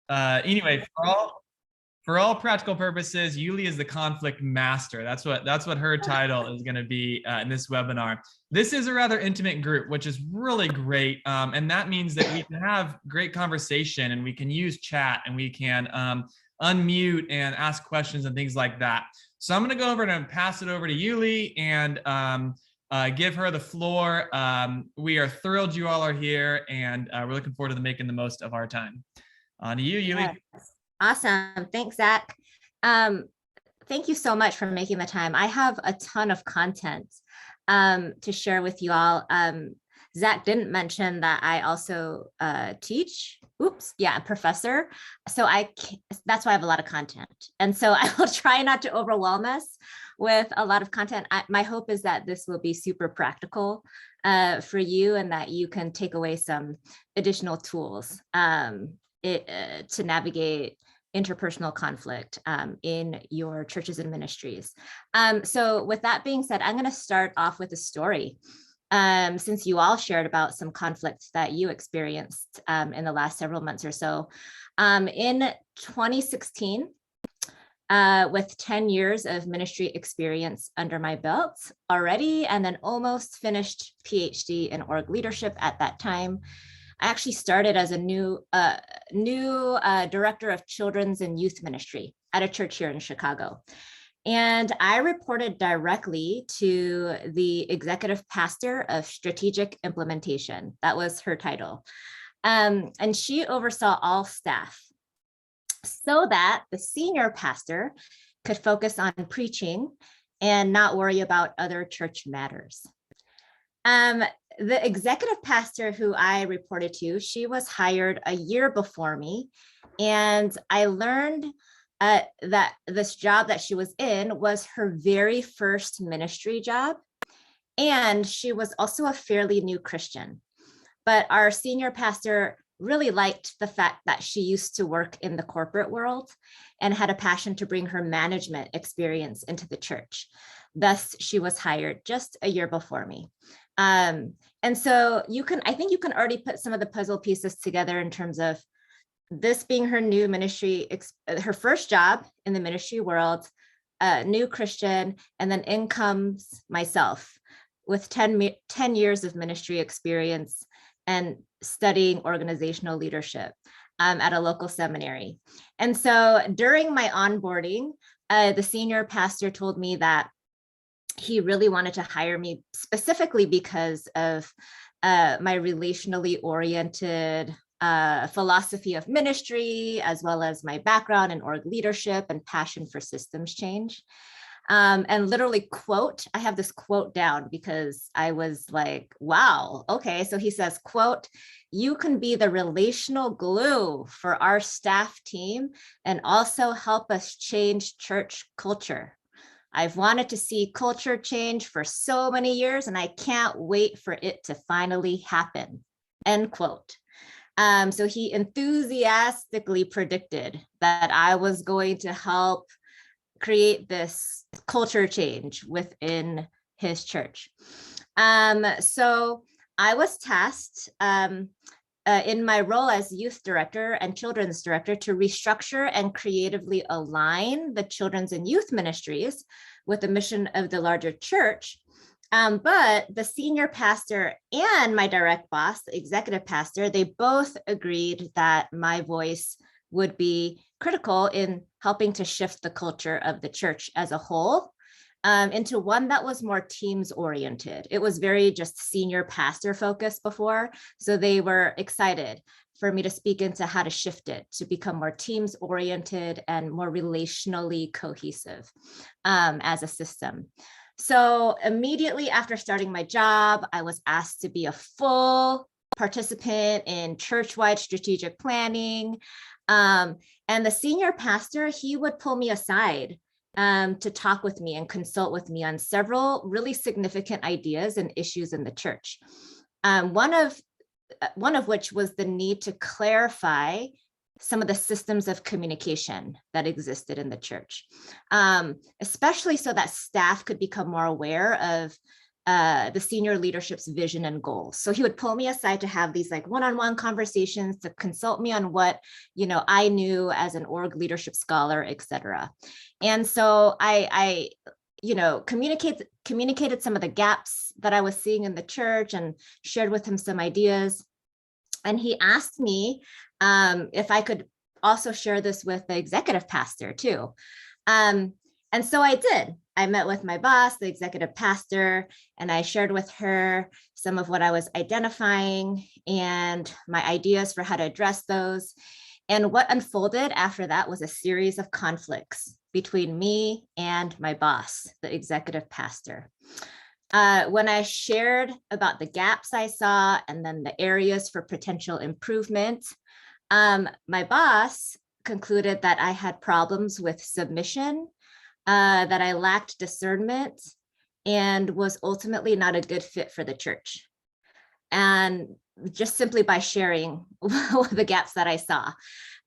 Anyway, for all practical purposes, Yulee is the conflict master. That's what her title is going to be in this webinar. This is a rather intimate group, which is really great, and that means that we can have great conversation, and we can use chat, and we can unmute and ask questions and things like that. So I'm going to go over and pass it over to Yulee and give her the floor. We are thrilled you all are here, and we're looking forward to making the most of our time. On to you, Yulee. Yes. Awesome. Thanks, Zach. Thank you so much for making the time. I have a ton of content to share with you all. Zach didn't mention that I also teach. Oops, yeah, a professor. So that's why I have a lot of content. And so I will try not to overwhelm us with a lot of content. My hope is that this will be super practical for you, and that you can take away some additional tools to navigate interpersonal conflict in your churches and ministries. So with that being said, I'm going to start off with a story. Since you all shared about some conflicts that you experienced in the last several months or so. In 2016, with 10 years of ministry experience under my belt already, and then almost finished PhD in org leadership at that time, I actually started as a new director of children's and youth ministry at a church here in Chicago. And I reported directly to the executive pastor of strategic implementation. That was her title. And she oversaw all staff so that the senior pastor could focus on preaching and not worry about other church matters. The executive pastor who I reported to, she was hired a year before me. And I learned that this job that she was in was her very first ministry job. And she was also a fairly new Christian. But our senior pastor really liked the fact that she used to work in the corporate world and had a passion to bring her management experience into the church. Thus, she was hired just a year before me. And so I think you can already put some of the puzzle pieces together in terms of this being her new ministry, her first job in the ministry world, new Christian, and then in comes myself with 10 years of ministry experience and studying organizational leadership at a local seminary. And so during my onboarding, the senior pastor told me that he really wanted to hire me specifically because of my relationally oriented philosophy of ministry, as well as my background in org leadership and passion for systems change. And literally quote, I have this quote down because I was like, wow, okay. So he says, quote, "You can be the relational glue for our staff team and also help us change church culture. I've wanted to see culture change for so many years, and I can't wait for it to finally happen," end quote. So he enthusiastically predicted that I was going to help create this culture change within his church. So I was tasked in my role as youth director and children's director to restructure and creatively align the children's and youth ministries with the mission of the larger church. But the senior pastor and my direct boss, the executive pastor, they both agreed that my voice would be critical in helping to shift the culture of the church as a whole into one that was more teams oriented. It was very just senior pastor focused before. So they were excited for me to speak into how to shift it to become more teams oriented and more relationally cohesive as a system. So immediately after starting my job, I was asked to be a full participant in church-wide strategic planning. And the senior pastor, he would pull me aside to talk with me and consult with me on several really significant ideas and issues in the church. One of which was the need to clarify some of the systems of communication that existed in the church, especially so that staff could become more aware of the senior leadership's vision and goals. So he would pull me aside to have these like one-on-one conversations, to consult me on what, I knew as an org leadership scholar, et cetera. And so I communicated some of the gaps that I was seeing in the church and shared with him some ideas. And he asked me if I could also share this with the executive pastor too. And so I did. I met with my boss, the executive pastor, and I shared with her some of what I was identifying and my ideas for how to address those. And what unfolded after that was a series of conflicts between me and my boss, the executive pastor. When I shared about the gaps I saw and then the areas for potential improvement, my boss concluded that I had problems with submission, that I lacked discernment, and was ultimately not a good fit for the church. And just simply by sharing the gaps that I saw.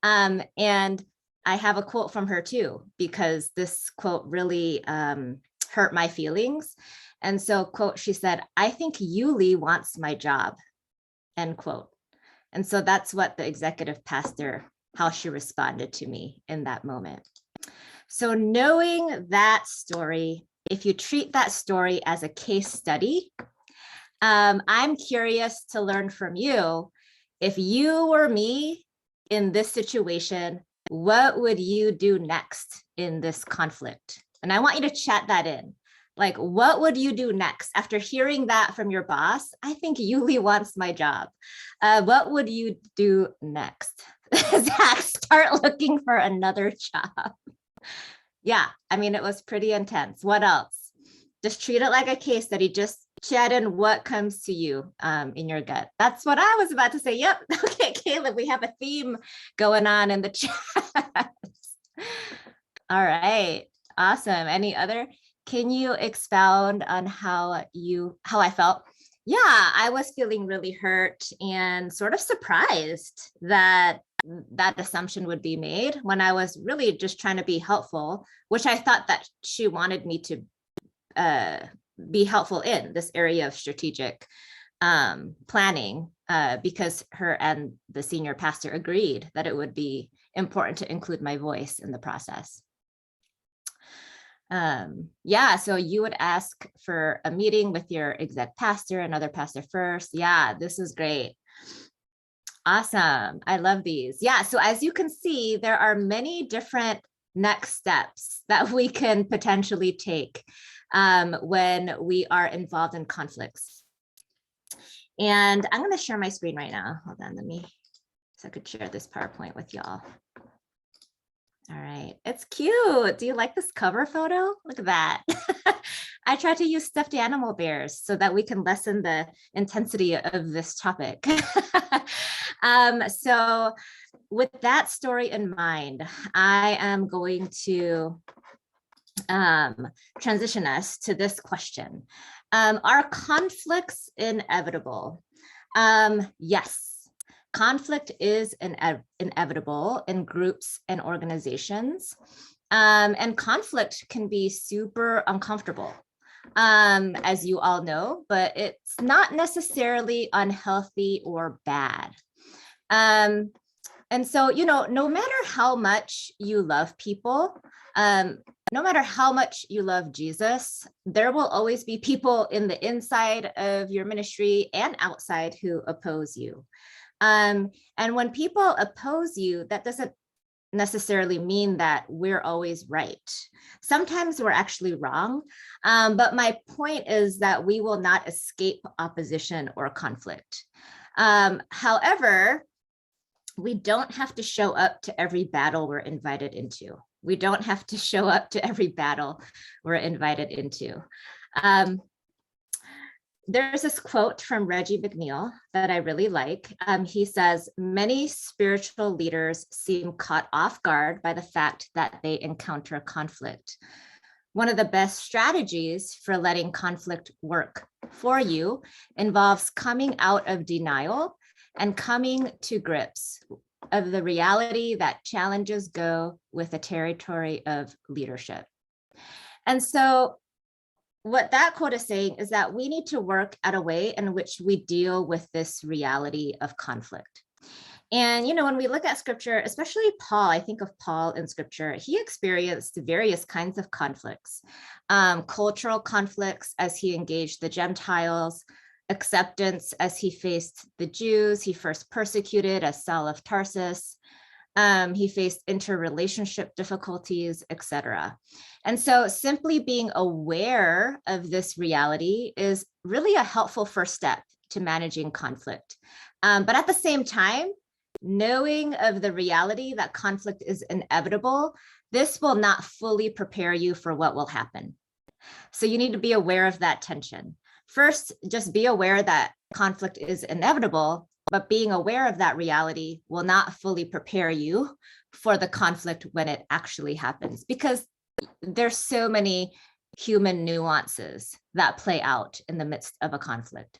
And I have a quote from her too, because this quote really hurt my feelings. And so, quote, she said, "I think Yulee wants my job," end quote. And so that's what the executive pastor, how she responded to me in that moment. So knowing that story, if you treat that story as a case study, I'm curious to learn from you. If you were me in this situation, what would you do next in this conflict? And I want you to chat that in. Like, what would you do next after hearing that from your boss? I think Yulee wants my job. What would you do next? Zach, start looking for another job. Yeah, I mean, it was pretty intense. What else? Just treat it like a case study. Just chat in what comes to you in your gut. That's what I was about to say. Yep. Okay, Caleb, we have a theme going on in the chat. All right. Awesome. Any other? Can you expound on how I felt? Yeah, I was feeling really hurt and sort of surprised that that assumption would be made when I was really just trying to be helpful, which I thought that she wanted me to be helpful in this area of strategic planning, because her and the senior pastor agreed that it would be important to include my voice in the process. Yeah, so you would ask for a meeting with your exec pastor, another pastor first. Yeah, this is great. Awesome. I love these. Yeah, so as you can see, there are many different next steps that we can potentially take when we are involved in conflicts. And I'm going to share my screen right now. Hold on, so I could share this PowerPoint with y'all. All right, it's cute. Do you like this cover photo? Look at that. I try to use stuffed animal bears so that we can lessen the intensity of this topic. So with that story in mind, I am going to transition us to this question. Are conflicts inevitable? Yes. Conflict is inevitable in groups and organizations, and conflict can be super uncomfortable, as you all know, but it's not necessarily unhealthy or bad. And so, no matter how much you love people, no matter how much you love Jesus, there will always be people in the inside of your ministry and outside who oppose you. And when people oppose you, that doesn't necessarily mean that we're always right. Sometimes we're actually wrong. But my point is that we will not escape opposition or conflict. However, we don't have to show up to every battle we're invited into. We don't have to show up to every battle we're invited into. There's this quote from Reggie McNeil that I really like. He says, "Many spiritual leaders seem caught off guard by the fact that they encounter conflict. One of the best strategies for letting conflict work for you involves coming out of denial and coming to grips of the reality that challenges go with the territory of leadership." And so what that quote is saying is that we need to work at a way in which we deal with this reality of conflict. And, when we look at scripture, especially Paul, I think of Paul in scripture, he experienced various kinds of conflicts, cultural conflicts as he engaged the Gentiles, acceptance as he faced the Jews. He first persecuted as Saul of Tarsus. He faced interrelationship difficulties, etc. And so simply being aware of this reality is really a helpful first step to managing conflict. But at the same time, knowing of the reality that conflict is inevitable, this will not fully prepare you for what will happen. So you need to be aware of that tension. First, just be aware that conflict is inevitable, but being aware of that reality will not fully prepare you for the conflict when it actually happens, because there's so many human nuances that play out in the midst of a conflict.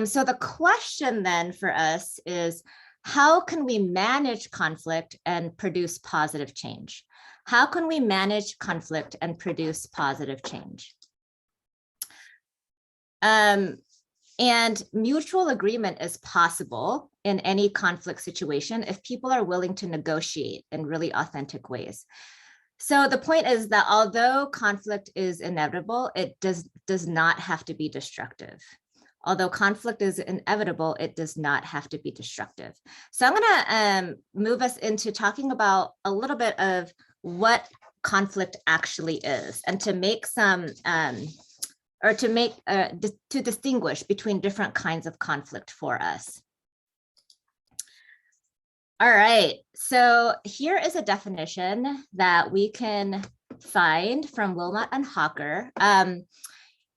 So the question then for us is, how can we manage conflict and produce positive change? How can we manage conflict and produce positive change? And mutual agreement is possible in any conflict situation if people are willing to negotiate in really authentic ways. So the point is that although conflict is inevitable, it does not have to be destructive. Although conflict is inevitable, it does not have to be destructive. So I'm going to move us into talking about a little bit of what conflict actually is, and to make some, to distinguish between different kinds of conflict for us. All right, so here is a definition that we can find from Wilmot and Hawker.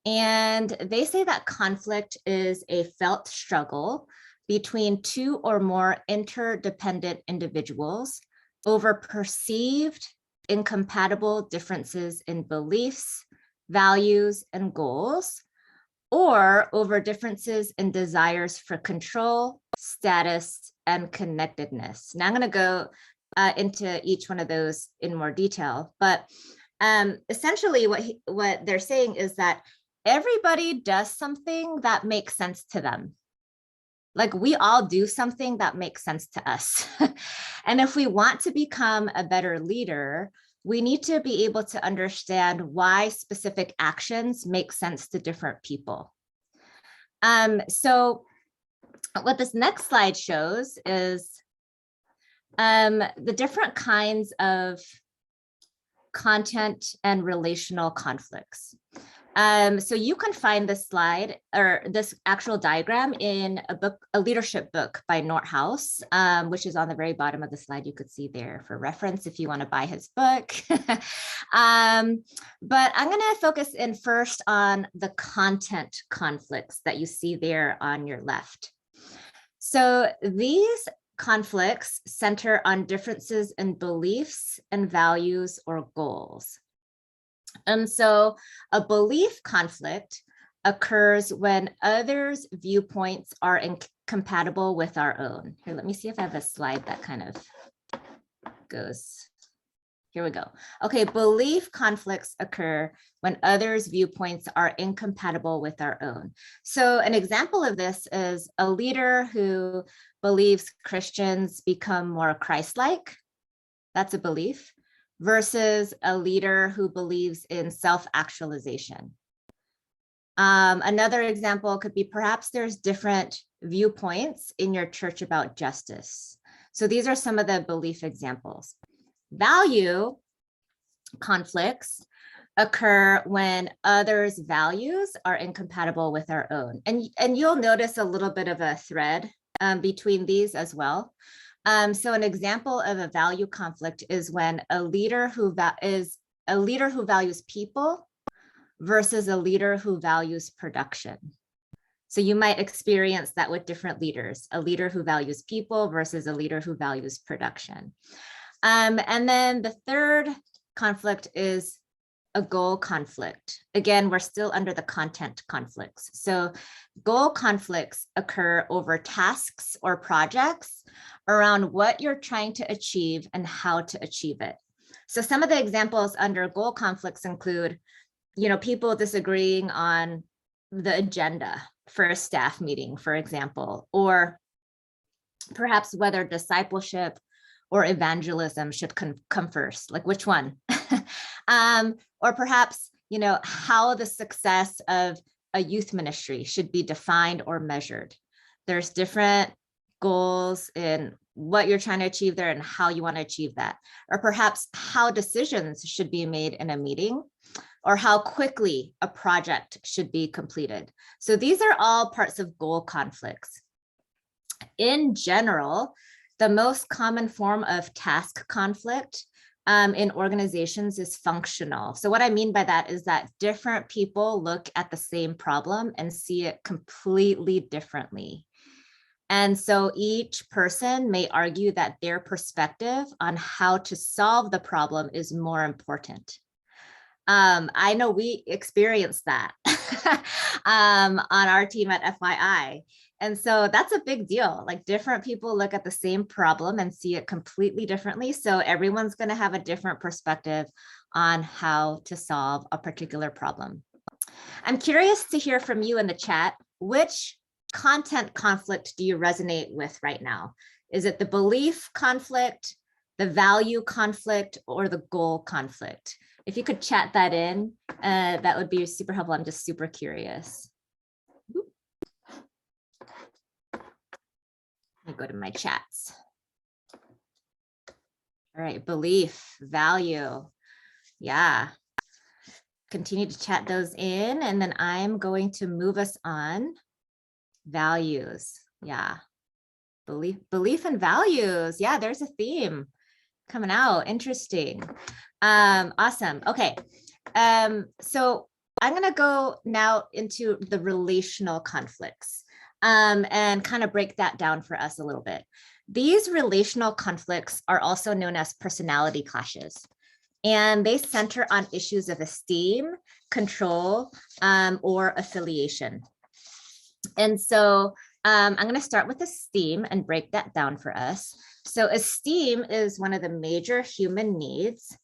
And they say that conflict is a felt struggle between two or more interdependent individuals over perceived incompatible differences in beliefs, values, and goals, or over differences in desires for control, status, and connectedness. Now I'm going to go into each one of those in more detail, but essentially what they're saying is that everybody does something that makes sense to them. Like, we all do something that makes sense to us. And if we want to become a better leader, we need to be able to understand why specific actions make sense to different people. So what this next slide shows is the different kinds of content and relational conflicts. So you can find this slide or this actual diagram in a leadership book by Nordhaus, which is on the very bottom of the slide. You could see there for reference if you want to buy his book. But I'm going to focus in first on the content conflicts that you see there on your left. So these conflicts center on differences in beliefs and values or goals. And so a belief conflict occurs when others' viewpoints are incompatible with our own. Here, let me see if I have a slide that kind of goes. Here we go. Okay, belief conflicts occur when others' viewpoints are incompatible with our own. So an example of this is a leader who believes Christians become more Christ-like. That's a belief. Versus a leader who believes in self-actualization. Another example could be perhaps there's different viewpoints in your church about justice. So these are some of the belief examples. Value conflicts occur when others' values are incompatible with our own. And you'll notice a little bit of a thread between these as well. So an example of a value conflict is when a leader who values people versus a leader who values production. So you might experience that with different leaders, a leader who values people versus a leader who values production. And then the third conflict is a goal conflict. Again, we're still under the content conflicts. So goal conflicts occur over tasks or projects around what you're trying to achieve and how to achieve it. So some of the examples under goal conflicts include people disagreeing on the agenda for a staff meeting, for example, or perhaps whether discipleship or evangelism should come first, like which one? Or perhaps, how the success of a youth ministry should be defined or measured. There's different goals in what you're trying to achieve there and how you want to achieve that. Or perhaps how decisions should be made in a meeting, or how quickly a project should be completed. So these are all parts of goal conflicts. In general, the most common form of task conflict in organizations is functional. So what I mean by that is that different people look at the same problem and see it completely differently. And so each person may argue that their perspective on how to solve the problem is more important. I know we experienced that on our team at FYI. And so that's a big deal. Like different people look at the same problem and see it completely differently. So everyone's going to have a different perspective on how to solve a particular problem. I'm curious to hear from you in the chat. Which content conflict do you resonate with right now? Is it the belief conflict, the value conflict, or the goal conflict? If you could chat that in, that would be super helpful. I'm just super curious. Let me go to my chats. All right, belief, value. Yeah. Continue to chat those in, and then I'm going to move us on. Values. Yeah. Belief and values. Yeah, there's a theme coming out. Interesting. Awesome. Okay. So I'm going to go now into the relational conflicts and kind of break that down for us a little bit. These relational conflicts are also known as personality clashes, and they center on issues of esteem, control, or affiliation. And so I'm going to start with esteem and break that down for us. So esteem is one of the major human needs.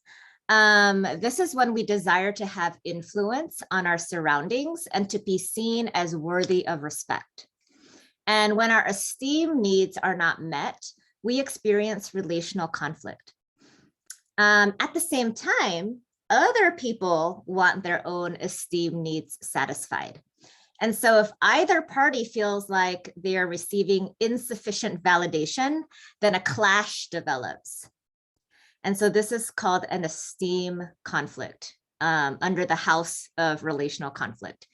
This is when we desire to have influence on our surroundings and to be seen as worthy of respect. And when our esteem needs are not met, we experience relational conflict. At the same time, other people want their own esteem needs satisfied. And so if either party feels like they are receiving insufficient validation, then a clash develops. And so this is called an esteem conflict under the house of relational conflict.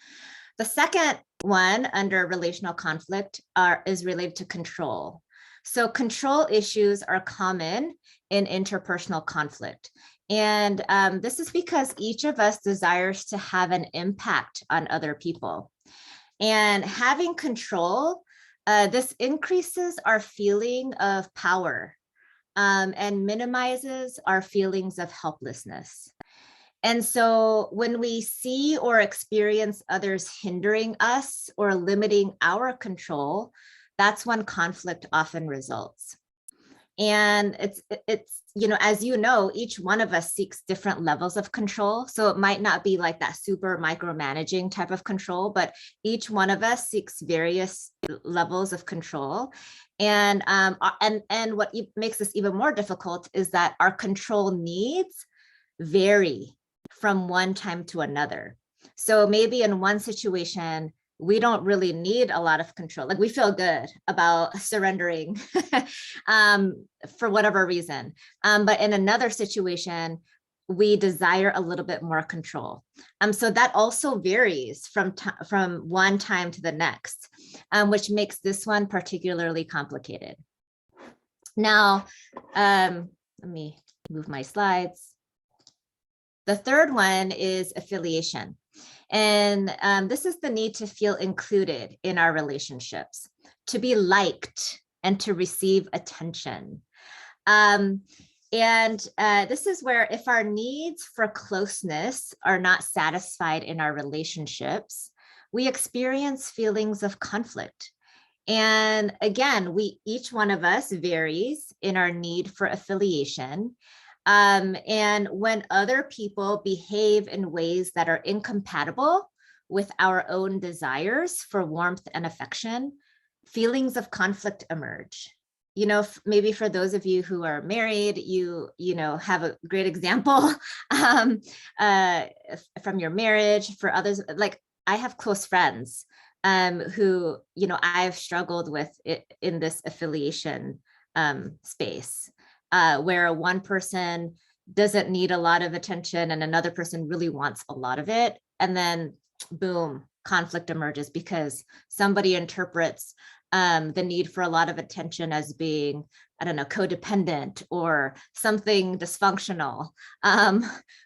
The second one under relational conflict is related to control. So control issues are common in interpersonal conflict. And this is because each of us desires to have an impact on other people. And having control, this increases our feeling of power and minimizes our feelings of helplessness. And so when we see or experience others hindering us or limiting our control, that's when conflict often results. And it's as you know, each one of us seeks different levels of control. So it might not be like that super micromanaging type of control, but each one of us seeks various levels of control. And what makes this even more difficult is that our control needs vary from one time to another. So maybe in one situation, we don't really need a lot of control. Like we feel good about surrendering for whatever reason. But in another situation, we desire a little bit more control. So that also varies from one time to the next, which makes this one particularly complicated. Now, let me move my slides. The third one is affiliation. And this is the need to feel included in our relationships, to be liked and to receive attention. This is where if our needs for closeness are not satisfied in our relationships, we experience feelings of conflict. And again, each one of us varies in our need for affiliation. And when other people behave in ways that are incompatible with our own desires for warmth and affection, feelings of conflict emerge. You know, maybe for those of you who are married, you know, have a great example from your marriage. For others, like I have close friends who, you know, I've struggled with it in this affiliation space, where one person doesn't need a lot of attention and another person really wants a lot of it. And then boom, conflict emerges because somebody interprets the need for a lot of attention as being, I don't know, codependent or something dysfunctional.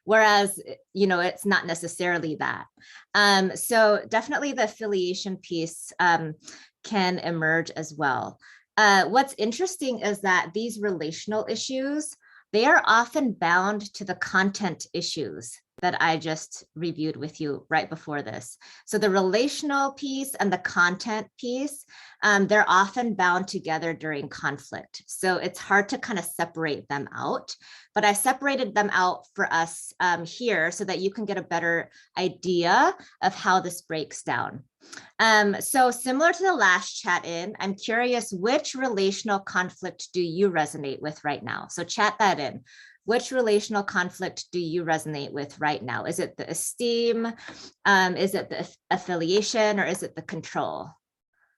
Whereas, you know, it's not necessarily that. So definitely the affiliation piece can emerge as well. What's interesting is that these relational issues, they are often bound to the content issues that I just reviewed with you right before this. So the relational piece and the content piece, they're often bound together during conflict. So it's hard to kind of separate them out, but I separated them out for us here so that you can get a better idea of how this breaks down. So similar to the last chat in, I'm curious, which relational conflict do you resonate with right now? So chat that in. Which relational conflict do you resonate with right now? Is it the esteem? Is it the affiliation, or is it the control?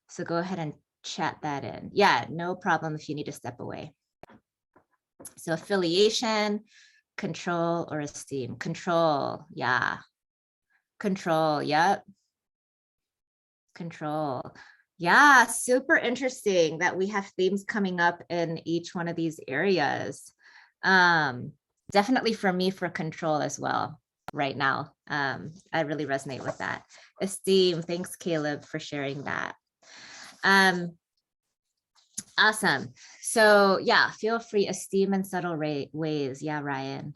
So go ahead and chat that in. Yeah, no problem if you need to step away. So affiliation, control, or esteem. Control, yeah. Control, yep. Control. Yeah, super interesting that we have themes coming up in each one of these areas. Definitely for me, for control as well right now. I really resonate with that. Esteem, thanks Caleb for sharing that. Awesome. So yeah, feel free, esteem in subtle ways. Yeah, Ryan.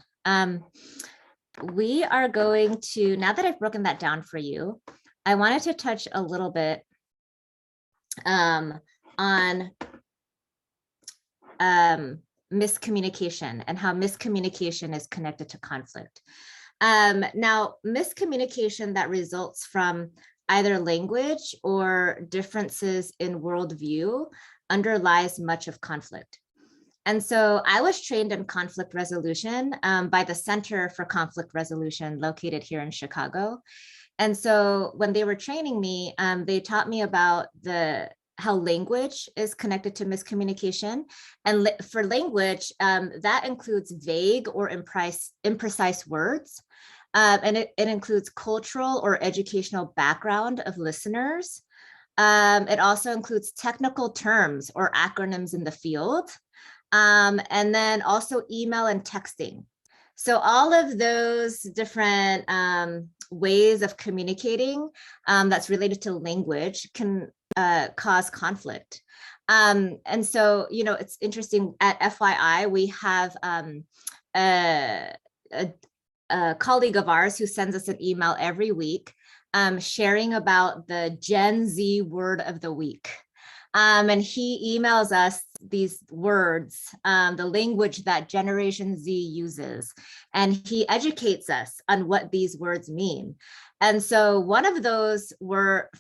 We are going to, now that I've broken that down for you, I wanted to touch a little bit on miscommunication and how miscommunication is connected to conflict. Now, miscommunication that results from either language or differences in worldview underlies much of conflict. And so I was trained in conflict resolution by the Center for Conflict Resolution located here in Chicago. And so when they were training me, they taught me about how language is connected to miscommunication. And for language, that includes vague or imprecise words. And it includes cultural or educational background of listeners. It also includes technical terms or acronyms in the field. And then also email and texting. So all of those different ways of communicating that's related to language can cause conflict. And so, you know, it's interesting, at FYI, we have a colleague of ours who sends us an email every week sharing about the Gen Z word of the week. And he emails us these words, the language that Generation Z uses, and he educates us on what these words mean. And so one of those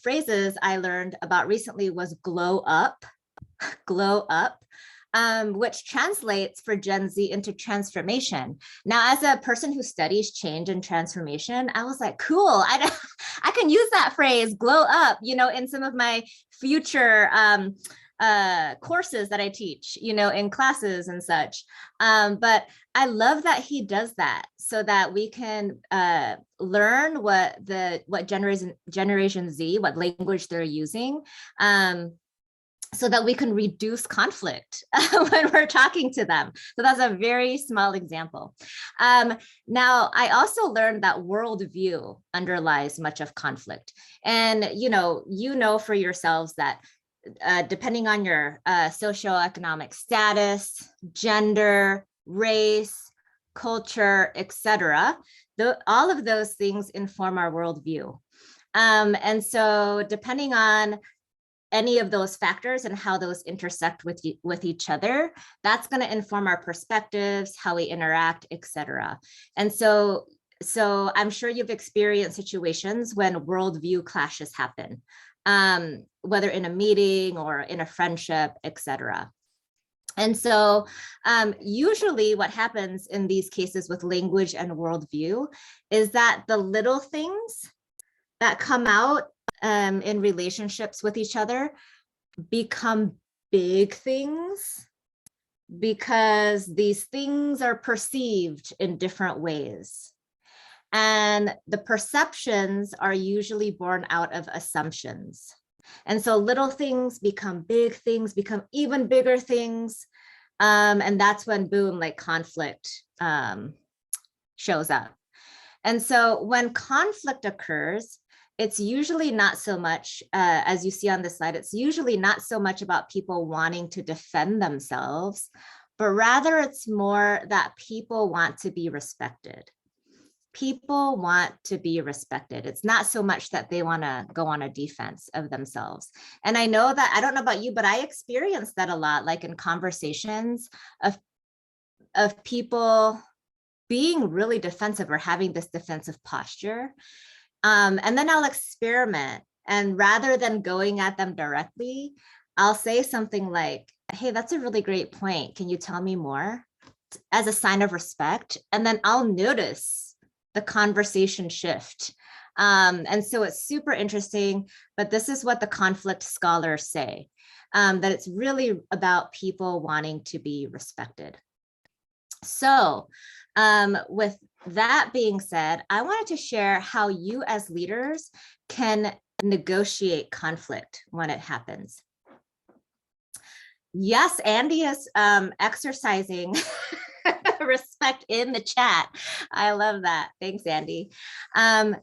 phrases I learned about recently was glow up, which translates for Gen Z into transformation. Now, as a person who studies change and transformation, I was like, cool, I can use that phrase, glow up, you know, in some of my future courses that I teach, you know, in classes and such. But I love that he does that so that we can learn what Generation Z, what language they're using, so that we can reduce conflict when we're talking to them. So that's a very small example. Now, I also learned that worldview underlies much of conflict. And, you know for yourselves that depending on your socioeconomic status, gender, race, culture, etc., all of those things inform our worldview. And so depending on any of those factors and how those intersect with each other, that's going to inform our perspectives, how we interact, etc. And so I'm sure you've experienced situations when worldview clashes happen, whether in a meeting or in a friendship, etc. And so usually what happens in these cases with language and worldview is that the little things that come out in relationships with each other become big things because these things are perceived in different ways. And the perceptions are usually born out of assumptions. And so little things become big things, become even bigger things. And that's when, boom, like conflict shows up. And so when conflict occurs, it's usually not so much, as you see on this slide, it's usually not so much about people wanting to defend themselves, but rather it's more that people want to be respected. People want to be respected. It's not so much that they want to go on a defense of themselves. And I know that, I don't know about you, but I experienced that a lot, like in conversations of people being really defensive or having this defensive posture. And then I'll experiment. And rather than going at them directly, I'll say something like, hey, that's a really great point. Can you tell me more? As a sign of respect. And then I'll notice the conversation shift. And so it's super interesting, but this is what the conflict scholars say, that it's really about people wanting to be respected. So with that being said, I wanted to share how you as leaders can negotiate conflict when it happens. Yes, Andy is exercising respect in the chat. I love that. Thanks, Andy.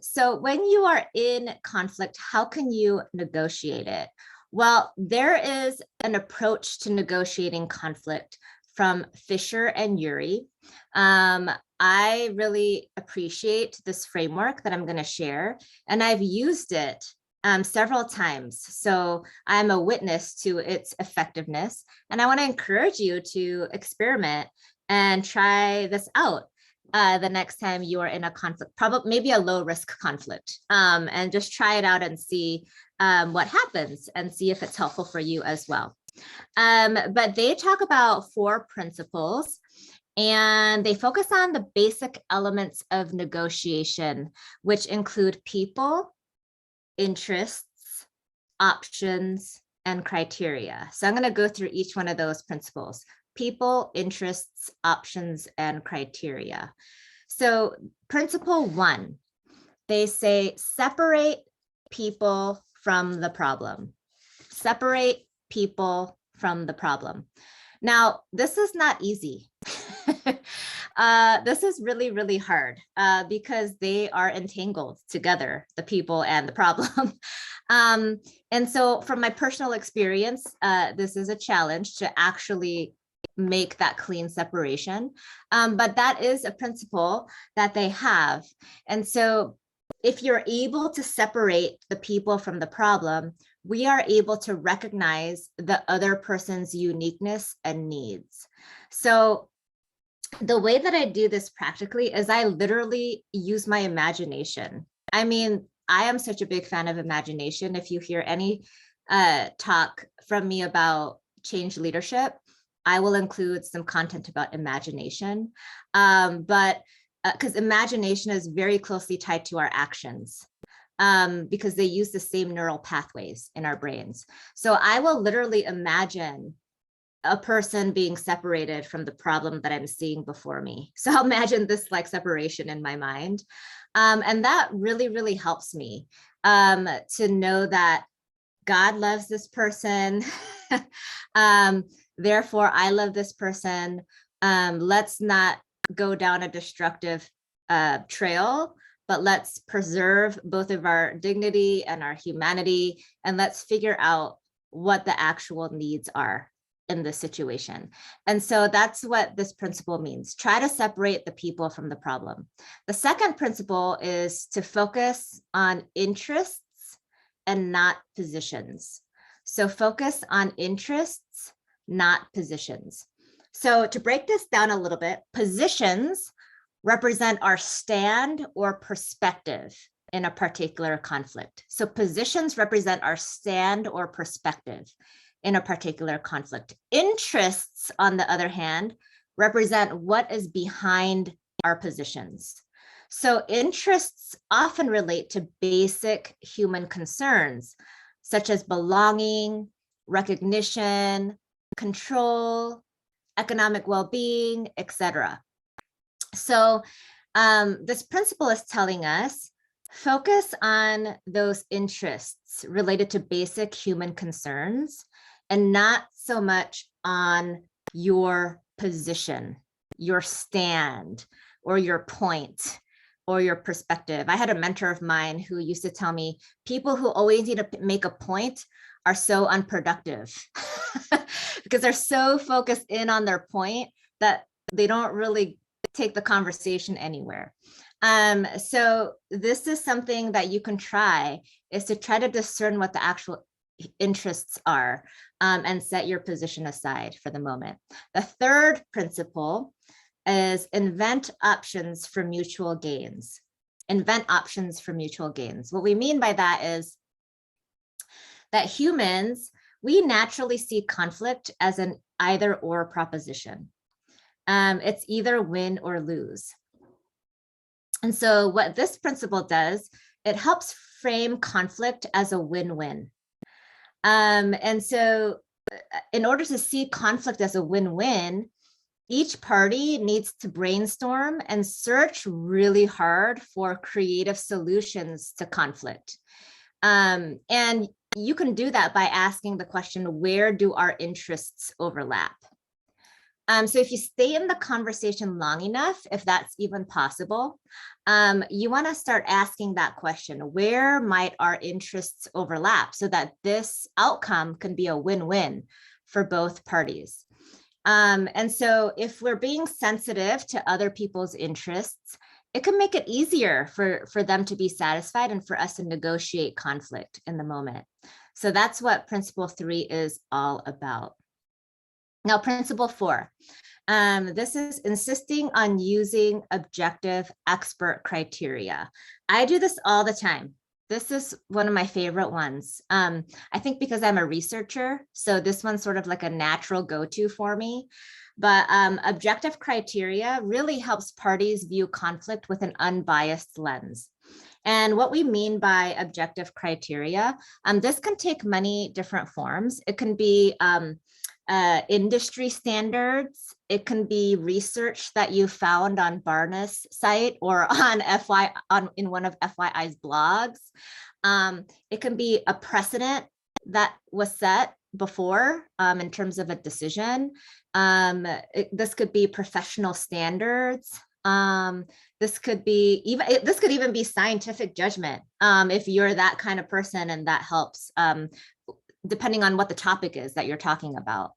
So when you are in conflict, how can you negotiate it? Well, there is an approach to negotiating conflict from Fisher and Yulee. I really appreciate this framework that I'm going to share, and I've used it several times. So I'm a witness to its effectiveness, and I want to encourage you to experiment and try this out the next time you are in a conflict, probably maybe a low risk conflict, and just try it out and see what happens and see if it's helpful for you as well. But they talk about 4 principles, and they focus on the basic elements of negotiation, which include people, interests, options, and criteria. So I'm going to go through each one of those principles: people, interests, options, and criteria. So principle 1, they say separate people from the problem. Separate people from the problem. Now, this is not easy. This is really, really hard because they are entangled together, the people and the problem. And so from my personal experience, this is a challenge to actually make that clean separation. But that is a principle that they have. And so if you're able to separate the people from the problem, we are able to recognize the other person's uniqueness and needs. So the way that I do this practically is I literally use my imagination. I mean, I am such a big fan of imagination. If you hear any talk from me about change leadership, I will include some content about imagination, but because imagination is very closely tied to our actions, because they use the same neural pathways in our brains. So I will literally imagine a person being separated from the problem that I'm seeing before me. So I'll imagine this like separation in my mind. And that really, really helps me to know that God loves this person. Therefore, I love this person. Let's not go down a destructive trail, but let's preserve both of our dignity and our humanity, and let's figure out what the actual needs are in this situation. And so that's what this principle means. Try to separate the people from the problem. The second principle is to focus on interests and not positions. So focus on interests, not positions. So to break this down a little bit, positions represent our stand or perspective in a particular conflict. So positions represent our stand or perspective in a particular conflict. Interests, on the other hand, represent what is behind our positions. So interests often relate to basic human concerns, such as belonging, recognition, control, economic well-being, etc. So this principle is telling us, focus on those interests related to basic human concerns and not so much on your position, your stand, or your point, or your perspective. I had a mentor of mine who used to tell me, people who always need to make a point are so unproductive because they're so focused in on their point that they don't really take the conversation anywhere. So this is something that you can try, is to try to discern what the actual interests are, and set your position aside for the moment. The third principle is invent options for mutual gains. Invent options for mutual gains. What we mean by that is that humans, we naturally see conflict as an either or proposition. It's either win or lose. And so what this principle does, it helps frame conflict as a win-win. And so in order to see conflict as a win-win, each party needs to brainstorm and search really hard for creative solutions to conflict. And you can do that by asking the question, where do our interests overlap? So if you stay in the conversation long enough, if that's even possible, you want to start asking that question, where might our interests overlap, so that this outcome can be a win-win for both parties. And so if we're being sensitive to other people's interests, it can make it easier for them to be satisfied and for us to negotiate conflict in the moment. So that's what principle 3 is all about. Now, principle 4, this is insisting on using objective expert criteria. I do this all the time. This is one of my favorite ones. I think because I'm a researcher, so this one's sort of like a natural go-to for me. But objective criteria really helps parties view conflict with an unbiased lens. And what we mean by objective criteria, this can take many different forms. It can be industry standards. It can be research that you found on Barna's site or on in one of FYI's blogs. It can be a precedent that was set before in terms of a decision. This could be professional standards. This could even be scientific judgment if you're that kind of person, and that helps. Depending on what the topic is that you're talking about.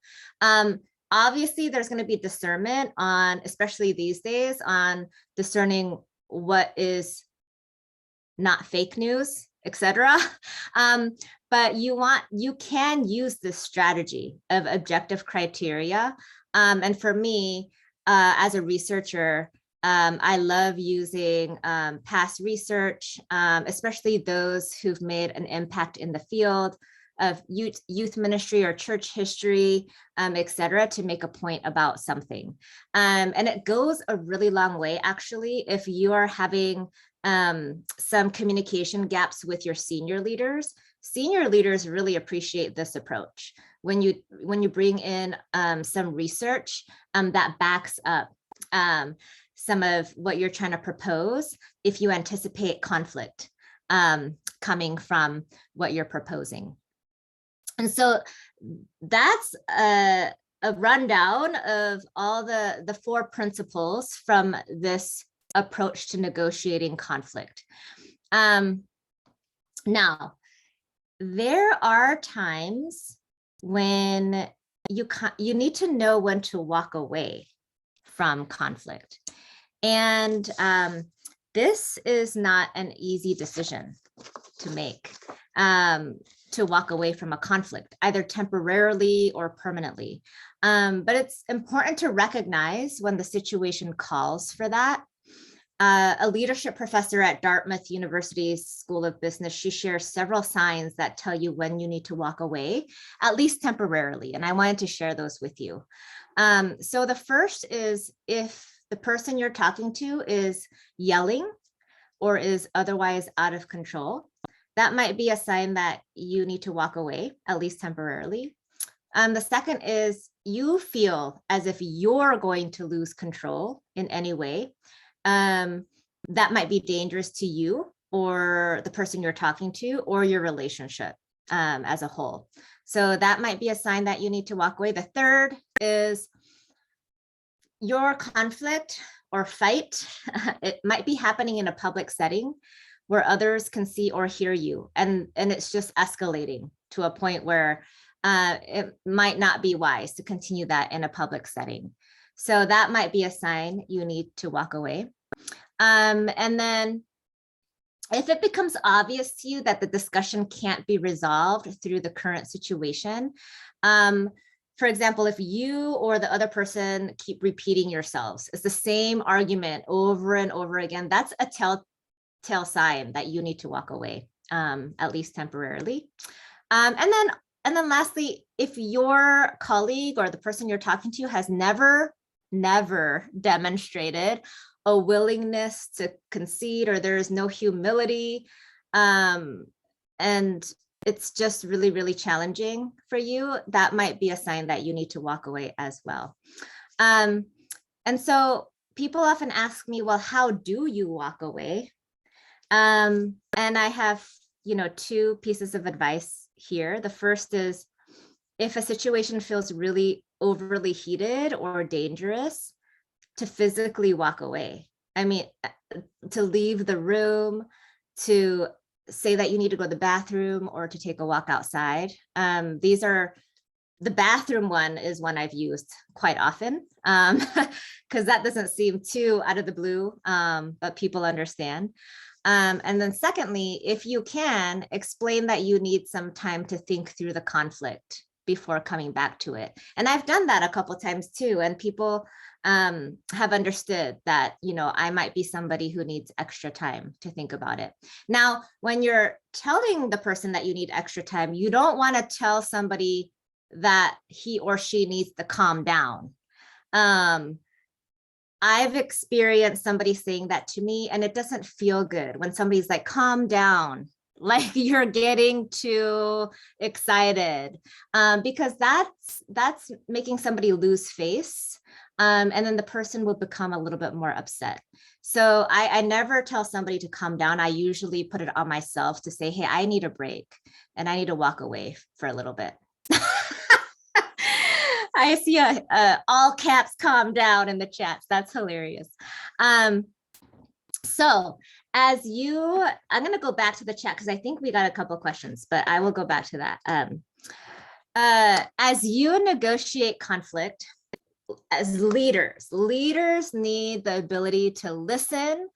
Obviously, there's going to be discernment on, especially these days, on discerning what is not fake news, etc. But you can use this strategy of objective criteria. And for me, as a researcher, I love using past research, especially those who've made an impact in the field of youth ministry or church history, etc., to make a point about something. And it goes a really long way, actually, if you are having some communication gaps with your senior leaders. Senior leaders really appreciate this approach. When you bring in some research that backs up some of what you're trying to propose, if you anticipate conflict coming from what you're proposing. And so that's a rundown of all the 4 principles from this approach to negotiating conflict. Now, there are times when you need to know when to walk away from conflict. And this is not an easy decision to make. to walk away from a conflict, either temporarily or permanently. But it's important to recognize when the situation calls for that. A leadership professor at Dartmouth University's School of Business, she shares several signs that tell you when you need to walk away, at least temporarily. And I wanted to share those with you. So the first is if the person you're talking to is yelling or is otherwise out of control, that might be a sign that you need to walk away, at least temporarily. The second is you feel as if you're going to lose control in any way. That might be dangerous to you or the person you're talking to or your relationship as a whole. So that might be a sign that you need to walk away. The third is your conflict or fight. It might be happening in a public setting where others can see or hear you, and it's just escalating to a point where it might not be wise to continue that in a public setting. So that might be a sign you need to walk away. And then if it becomes obvious to you that the discussion can't be resolved through the current situation, for example, if you or the other person keep repeating yourselves, it's the same argument over and over again, that's a telltale sign that you need to walk away, at least temporarily. And then lastly, if your colleague or the person you're talking to has never demonstrated a willingness to concede, or there is no humility, and it's just really, really challenging for you, that might be a sign that you need to walk away as well. And so people often ask me, well, how do you walk away? And I have, two pieces of advice here. The first is, if a situation feels really overly heated or dangerous, to physically walk away. I mean, to leave the room, to say that you need to go to the bathroom or to take a walk outside. These are, the bathroom one is one I've used quite often, because that doesn't seem too out of the blue, but people understand. And then secondly, if you can, explain that you need some time to think through the conflict before coming back to it. And I've done that a couple of times too, and people have understood that, I might be somebody who needs extra time to think about it. Now, when you're telling the person that you need extra time, you don't want to tell somebody that he or she needs to calm down. I've experienced somebody saying that to me, and it doesn't feel good when somebody's like, calm down, like you're getting too excited, because that's making somebody lose face. And then the person will become a little bit more upset. So I never tell somebody to calm down. I usually put it on myself to say, hey, I need a break and I need to walk away for a little bit. I see a all caps calm down in the chats. That's hilarious. So I'm going to go back to the chat because I think we got a couple questions, but I will go back to that. As you negotiate conflict, as leaders need the ability to listen,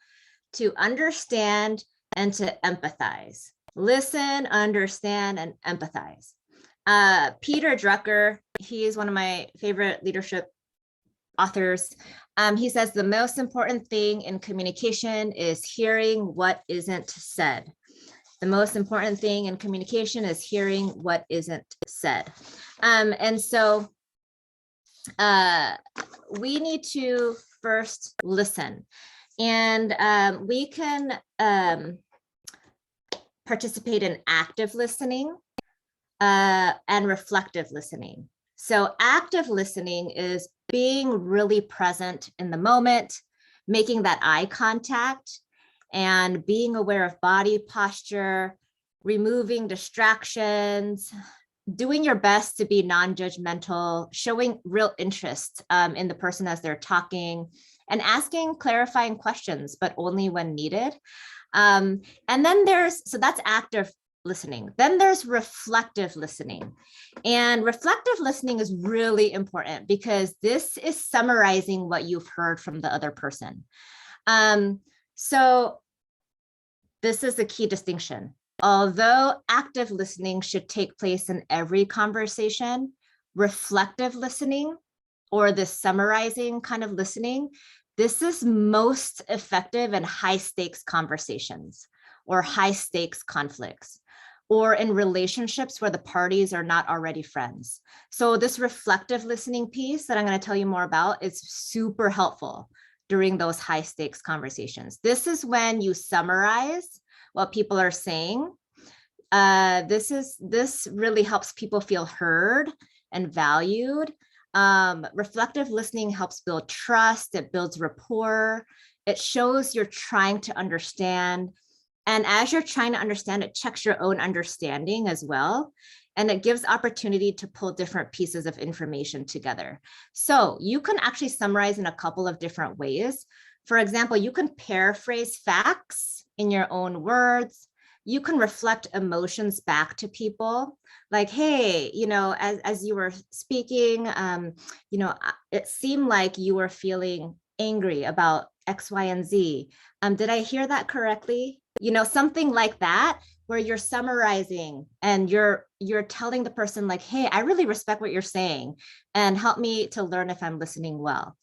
to understand, and to empathize. Listen, understand, and empathize. Peter Drucker, he is one of my favorite leadership authors. He says the most important thing in communication is hearing what isn't said. The most important thing in communication is hearing what isn't said. And so we need to first listen, and we can participate in active listening and reflective listening. So active listening is being really present in the moment, making that eye contact, and being aware of body posture, removing distractions, doing your best to be non-judgmental, showing real interest in the person as they're talking, and asking clarifying questions, but only when needed. And then so that's active listening. Then there's reflective listening. And reflective listening is really important because this is summarizing what you've heard from the other person. So this is the key distinction. although active listening should take place in every conversation, reflective listening, or the summarizing kind of listening, this is most effective in high stakes conversations or high stakes conflicts, or in relationships where the parties are not already friends. So this reflective listening piece that I'm going to tell you more about is super helpful during those high stakes conversations. This is when you summarize what people are saying. This really helps people feel heard and valued. Reflective listening helps build trust. It builds rapport. It shows you're trying to understand. And as you're trying to understand, it checks your own understanding as well. And it gives opportunity to pull different pieces of information together. So you can actually summarize in a couple of different ways. For example, you can paraphrase facts in your own words. You can reflect emotions back to people. Like, hey, as you were speaking, it seemed like you were feeling angry about X, Y, and Z. Did I hear that correctly? Something like that, where you're summarizing and you're telling the person like, hey, I really respect what you're saying and help me to learn if I'm listening well.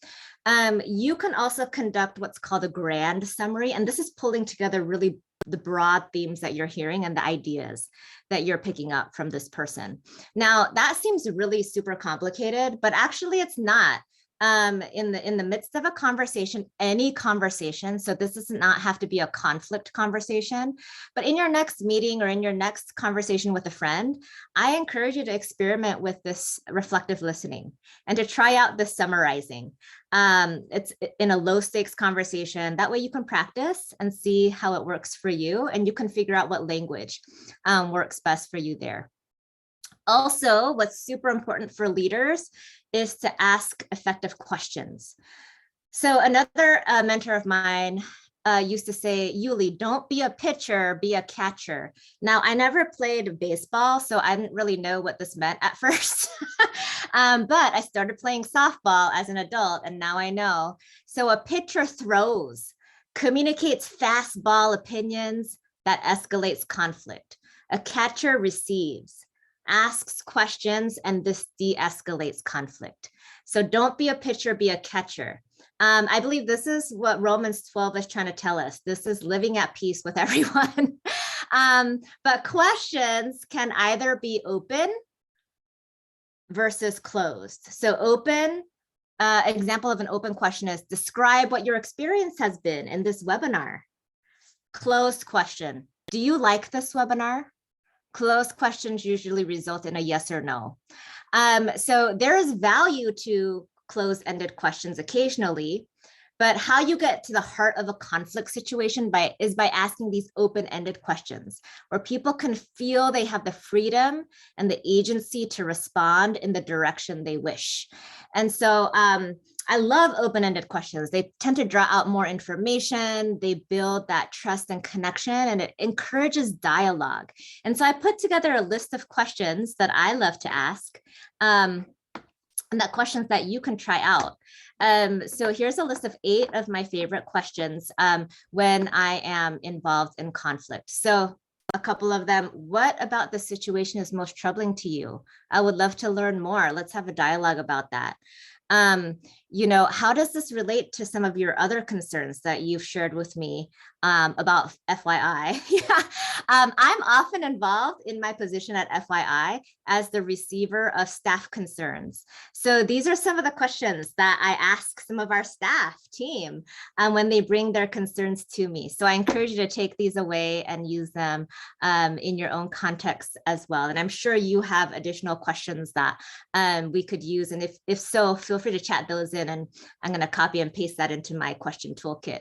You can also conduct what's called a grand summary. And this is pulling together really the broad themes that you're hearing and the ideas that you're picking up from this person. Now, that seems really super complicated, but actually it's not. In the midst of a conversation, any conversation, so this does not have to be a conflict conversation, but in your next meeting or in your next conversation with a friend, I encourage you to experiment with this reflective listening and to try out the summarizing. It's in a low stakes conversation. That way you can practice and see how it works for you, and you can figure out what language works best for you there. Also, what's super important for leaders is to ask effective questions. So another mentor of mine used to say, Yulee, don't be a pitcher, be a catcher. Now, I never played baseball, so I didn't really know what this meant at first. But I started playing softball as an adult, and now I know. So a pitcher throws, communicates fastball opinions that escalates conflict. A catcher receives, asks questions, and this de-escalates conflict. So don't be a pitcher, be a catcher. I believe this is what Romans 12 is trying to tell us. This is living at peace with everyone. But questions can either be open versus closed. So open, example of an open question is, describe what your experience has been in this webinar. Closed question, do you like this webinar? Closed questions usually result in a yes or no. So there is value to closed-ended questions occasionally, but how you get to the heart of a conflict situation is by asking these open-ended questions where people can feel they have the freedom and the agency to respond in the direction they wish. And so I love open-ended questions. They tend to draw out more information. They build that trust and connection, and it encourages dialogue. And so I put together a list of questions that I love to ask, and that questions that you can try out. So here's a list of 8 of my favorite questions when I am involved in conflict. So a couple of them, what about the situation is most troubling to you? I would love to learn more. Let's have a dialogue about that. How does this relate to some of your other concerns that you've shared with me about FYI? Yeah. I'm often involved in my position at FYI as the receiver of staff concerns. So these are some of the questions that I ask some of our staff team when they bring their concerns to me. So I encourage you to take these away and use them in your own context as well. And I'm sure you have additional questions that we could use. And if so, feel free to chat those in, and I'm going to copy and paste that into my question toolkit.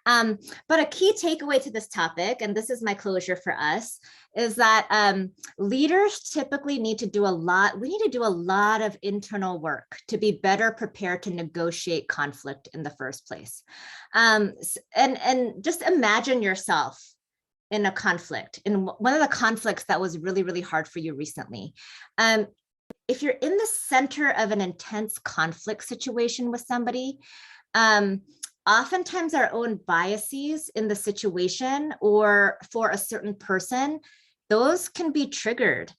But a key takeaway to this topic, and this is my closure for us, is that leaders typically need to do a lot. We need to do a lot of internal work to be better prepared to negotiate conflict in the first place. And just imagine yourself in a conflict, in one of the conflicts that was really, really hard for you recently. If you're in the center of an intense conflict situation with somebody, oftentimes our own biases in the situation or for a certain person those can be triggered.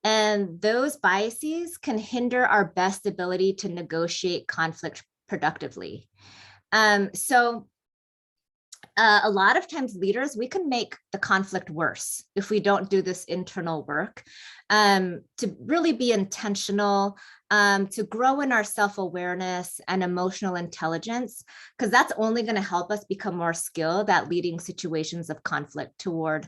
And those biases can hinder our best ability to negotiate conflict productively. So a lot of times leaders, we can make the conflict worse if we don't do this internal work to really be intentional, to grow in our self-awareness and emotional intelligence, because that's only going to help us become more skilled at leading situations of conflict toward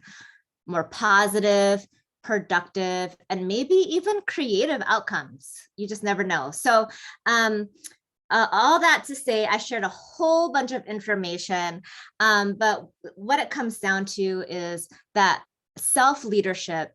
more positive, productive, and maybe even creative outcomes. You just never know. So all that to say, I shared a whole bunch of information, but what it comes down to is that self-leadership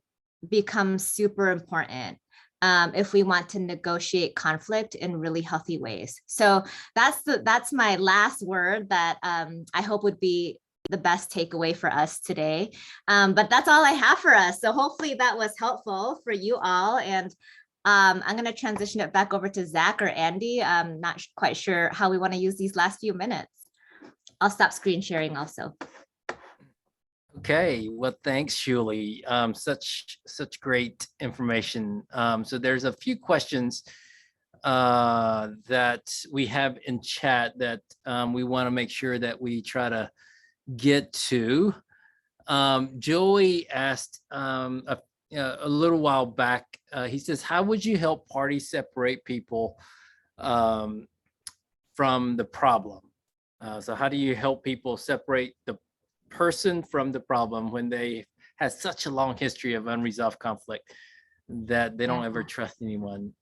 becomes super important if we want to negotiate conflict in really healthy ways. So that's my last word that I hope would be the best takeaway for us today. But that's all I have for us. So hopefully that was helpful for you all. And I'm going to transition it back over to Zach or Andy. I'm not quite sure how we want to use these last few minutes. I'll stop screen sharing also. Okay, well, thanks, Yulee. Such great information. So there's a few questions that we have in chat that we want to make sure that we try to get to. Joey asked a little while back, he says, how would you help parties separate people from the problem? So how do you help people separate the person from the problem when they have such a long history of unresolved conflict that they don't ever trust anyone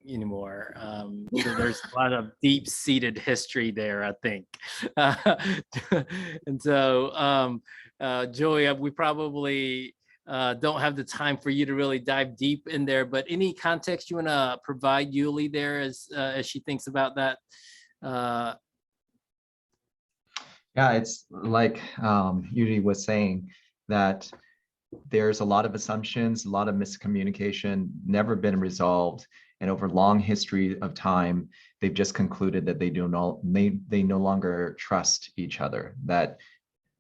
anymore? So there's a lot of deep-seated history there, I think. And so, Joey, we probably don't have the time for you to really dive deep in there, but any context you want to provide Yulee there as she thinks about that? Yeah, it's like Yulee was saying, that there's a lot of assumptions, a lot of miscommunication, never been resolved, and over long history of time, they've just concluded that they no longer trust each other, that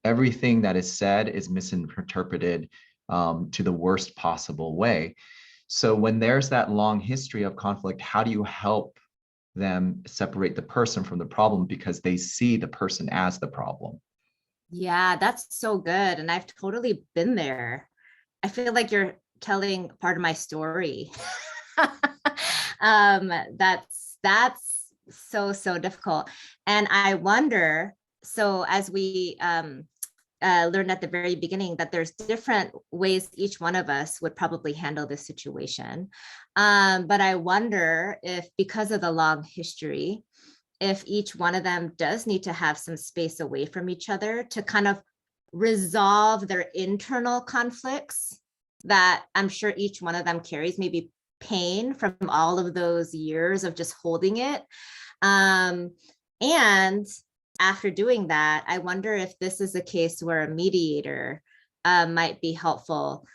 everything that is said is misinterpreted to the worst possible way. So when there's that long history of conflict, how do you help them separate the person from the problem, because they see the person as the problem? Yeah, that's so good. And I've totally been there. I feel like you're telling part of my story. That's so difficult. And I wonder, so as we learned at the very beginning, that there's different ways each one of us would probably handle this situation. But I wonder if, because of the long history, if each one of them does need to have some space away from each other to kind of resolve their internal conflicts that I'm sure each one of them carries, maybe pain from all of those years of just holding it. And after doing that, I wonder if this is a case where a mediator might be helpful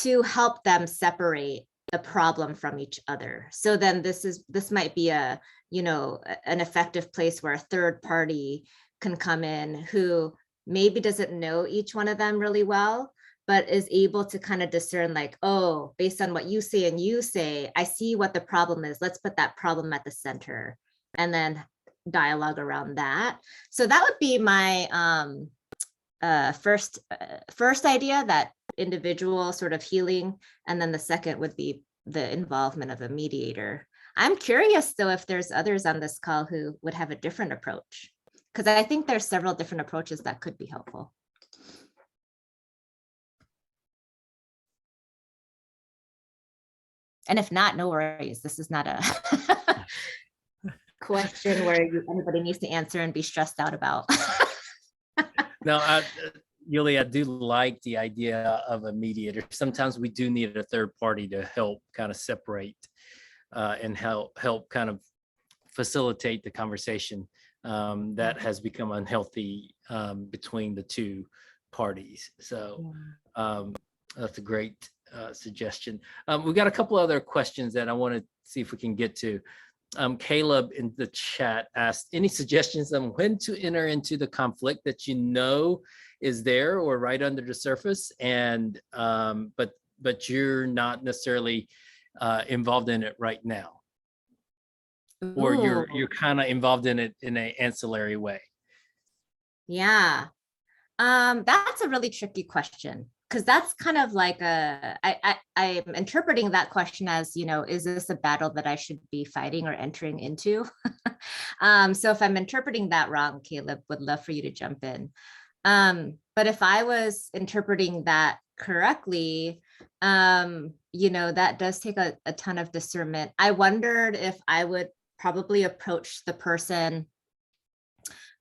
to help them separate the problem from each other. So then this might be an effective place where a third party can come in who maybe doesn't know each one of them really well, but is able to kind of discern, like, oh, based on what you say and you say, I see what the problem is. Let's put that problem at the center and then dialogue around that. So that would be my first idea, that individual sort of healing. And then the second would be the involvement of a mediator. I'm curious, though, if there's others on this call who would have a different approach, because I think there's several different approaches that could be helpful. And if not, no worries. This is not a question where anybody needs to answer and be stressed out about. No, Yulee, I do like the idea of a mediator. Sometimes we do need a third party to help kind of separate and help kind of facilitate the conversation that has become unhealthy between the two parties. So that's a great suggestion. We've got a couple other questions that I want to see if we can get to. Caleb in the chat asked, any suggestions on when to enter into the conflict that you know is there or right under the surface, and but but you're not necessarily involved in it right now, or Ooh, you're kind of involved in it in an ancillary way. yeah. That's a really tricky question because that's kind of like I'm interpreting that question as, is this a battle that I should be fighting or entering into? So if I'm interpreting that wrong, Caleb, would love for you to jump in. But if I was interpreting that correctly, that does take a ton of discernment. I wondered if I would probably approach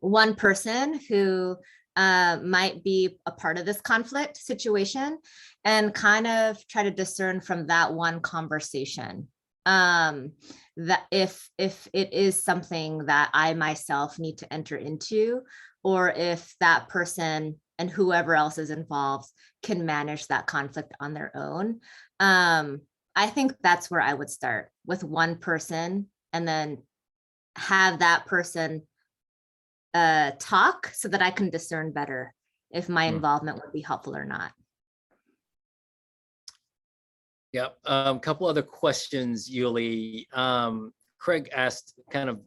one person who might be a part of this conflict situation and kind of try to discern from that one conversation that if it is something that I myself need to enter into, or if that person and whoever else is involved can manage that conflict on their own. I think that's where I would start, with one person, and then have that person talk so that I can discern better if my involvement would be helpful or not. Yep. A couple other questions, Yulee. Craig asked kind of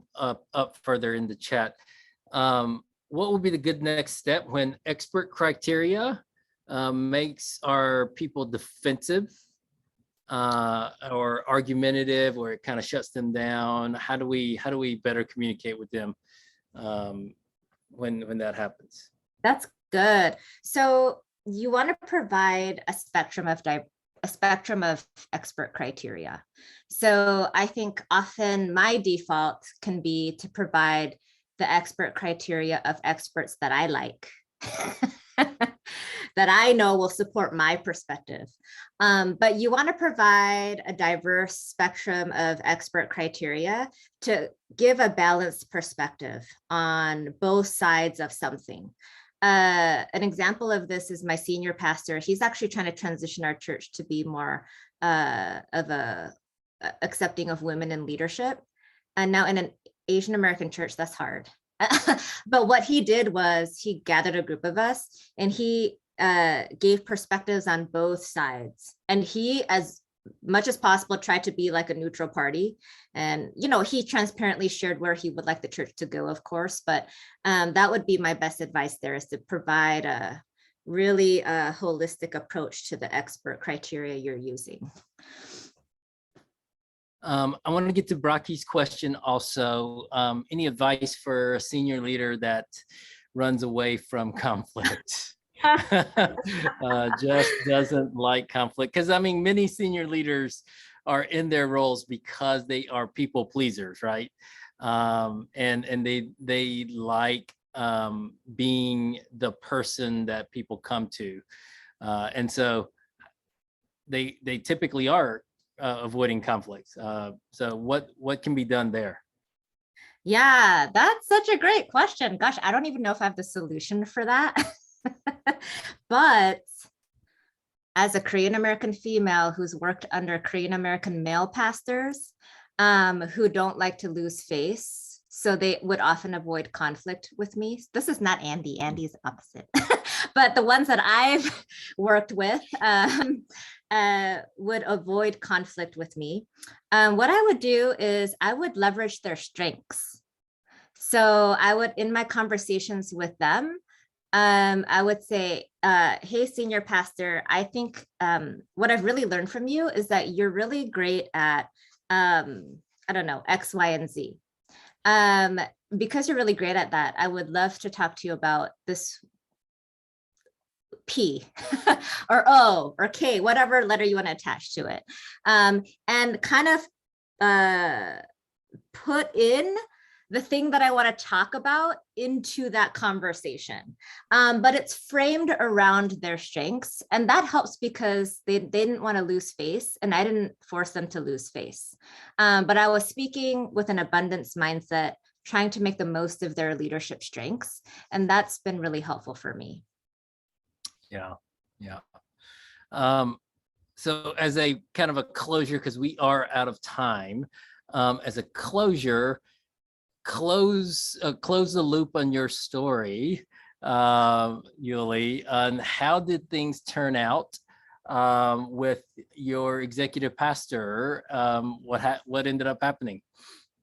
up further in the chat. What would be the good next step when expert criteria makes our people defensive or argumentative, or it kind of shuts them down? How do we better communicate with them when that happens? That's good. So you want to provide a spectrum of expert criteria. So I think often my default can be to provide the expert criteria of experts that I like, that I know will support my perspective. But you want to provide a diverse spectrum of expert criteria to give a balanced perspective on both sides of something. An example of this is my senior pastor. He's actually trying to transition our church to be more accepting of women in leadership. And now in an Asian American church, that's hard. But what he did was he gathered a group of us and he gave perspectives on both sides. And he, as much as possible, tried to be like a neutral party. And, he transparently shared where he would like the church to go, of course. But that would be my best advice there, is to provide a really holistic approach to the expert criteria you're using. I want to get to Brocky's question also. Any advice for a senior leader that runs away from conflict? Just doesn't like conflict? Because many senior leaders are in their roles because they are people pleasers, right? And they like being the person that people come to, and so they typically are avoiding conflicts. So what can be done there? Yeah, that's such a great question. Gosh, I don't even know if I have the solution for that. But as a Korean American female who's worked under Korean American male pastors who don't like to lose face, so they would often avoid conflict with me. This is not Andy. Andy's opposite. But the ones that I've worked with would avoid conflict with me. What I would do is I would leverage their strengths. So I would, in my conversations with them, I would say, hey, senior pastor, I think what I've really learned from you is that you're really great at, X, Y, and Z. Because you're really great at that, I would love to talk to you about this P or O or K, whatever letter you want to attach to it. And kind of put in the thing that I want to talk about into that conversation. But it's framed around their strengths. And that helps because they didn't want to lose face and I didn't force them to lose face. But I was speaking with an abundance mindset, trying to make the most of their leadership strengths. And that's been really helpful for me. Yeah. So as a kind of a closure, because we are out of time, as a closure, close the loop on your story, Yulee, on how did things turn out with your executive pastor. What ended up happening?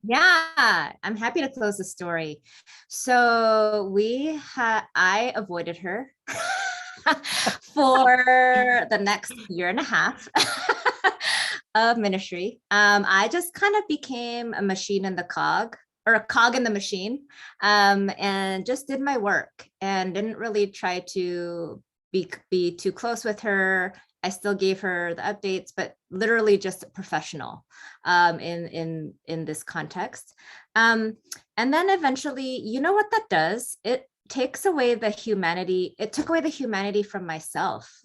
Yeah, I'm happy to close the story. So I avoided her for the next year and a half of ministry. I just kind of became a machine in the cog, or a cog in the machine, and just did my work and didn't really try to be too close with her. I still gave her the updates, but literally just professional in this context. And then eventually, you know what that does? It takes away the humanity. It took away the humanity from myself.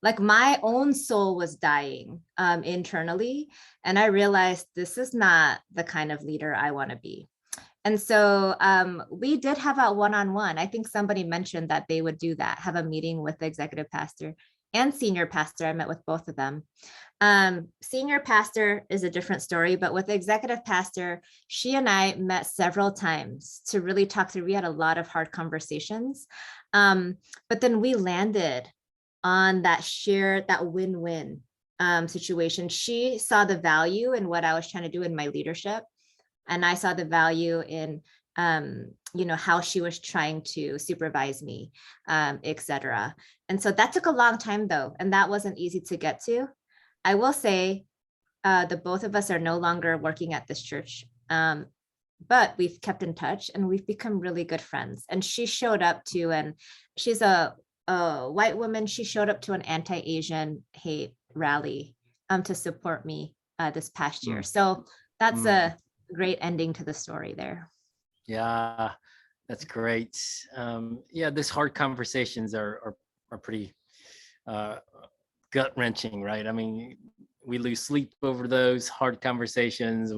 Like my own soul was dying internally. And I realized this is not the kind of leader I want to be. And so we did have a one-on-one. I think somebody mentioned that they would do that, have a meeting with the executive pastor and senior pastor. I met with both of them. Senior pastor is a different story, but with the executive pastor, she and I met several times to really talk through. We had a lot of hard conversations, but then we landed on that win-win situation. She saw the value in what I was trying to do in my leadership, and I saw the value in how she was trying to supervise me, et cetera. And so that took a long time though, and that wasn't easy to get to. I will say the both of us are no longer working at this church, but we've kept in touch and we've become really good friends. And she showed up to, and she's a white woman, she showed up to an anti-Asian hate rally to support me this past year. So that's a great ending to the story there. Yeah, that's great. Yeah, these hard conversations are pretty gut wrenching, right? I mean, we lose sleep over those hard conversations.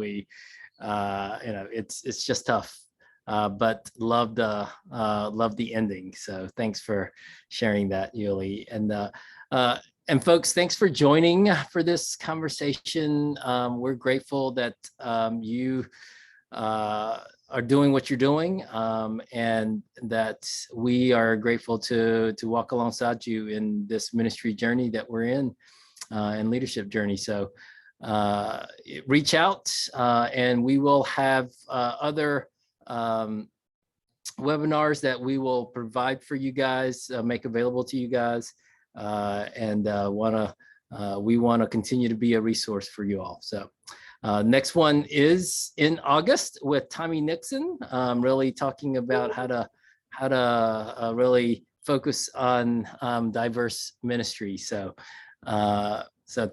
It's just tough. But love the ending. So thanks for sharing that, Yulee. And folks, thanks for joining for this conversation. We're grateful that you are doing what you're doing, and that we are grateful to walk alongside you in this ministry journey that we're in, and leadership journey. So reach out, and we will have other webinars that we will provide for you guys, make available to you guys, and we want to continue to be a resource for you all. So next one is in August with Tommy Nixon, really talking about how to really focus on diverse ministry. So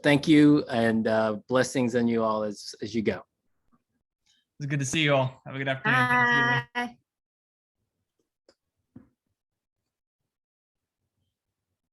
thank you, and blessings on you all as you go. It's good to see you all. Have a good afternoon. Thanks, Yulee. Bye.